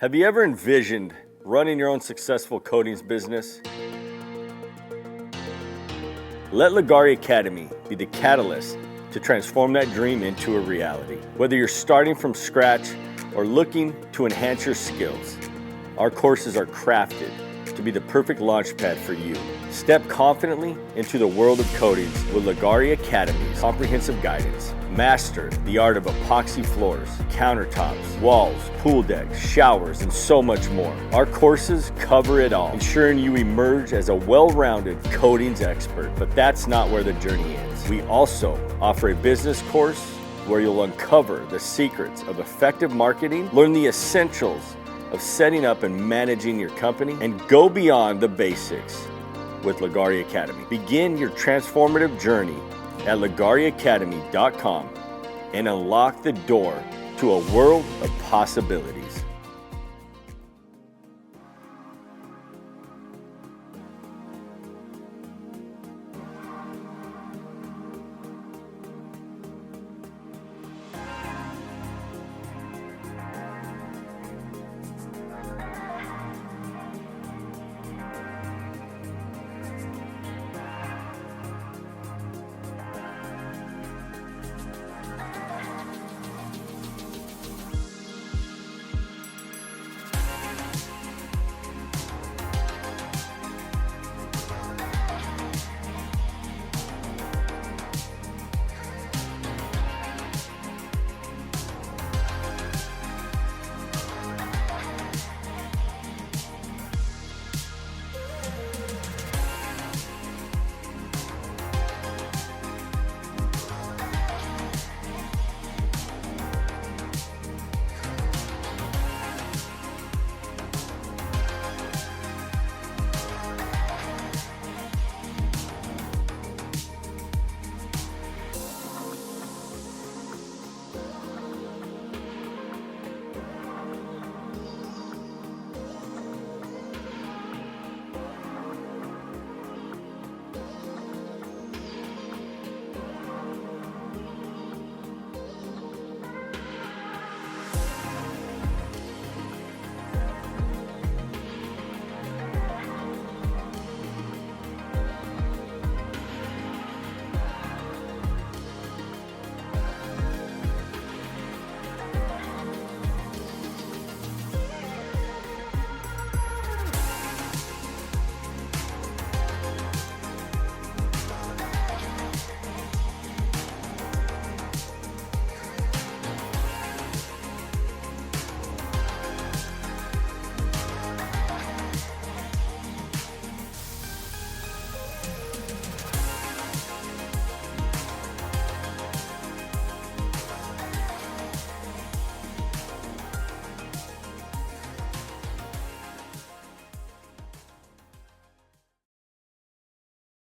Have you ever envisioned running your own successful coatings business? Let Leggari Academy be the catalyst to transform that dream into a reality. Whether you're starting from scratch or looking to enhance your skills, our courses are crafted to be the perfect launchpad for you. Step confidently into the world of coatings with Leggari Academy's comprehensive guidance. Master the art of epoxy floors, countertops, walls, pool decks, showers, and so much more. Our courses cover it all, ensuring you emerge as a well-rounded coatings expert. But that's not where the journey ends. We also offer a business course where you'll uncover the secrets of effective marketing, learn the essentials of setting up and managing your company, and go beyond the basics with Leggari Academy. Begin your transformative journey at leggariacademy.com and unlock the door to a world of possibilities.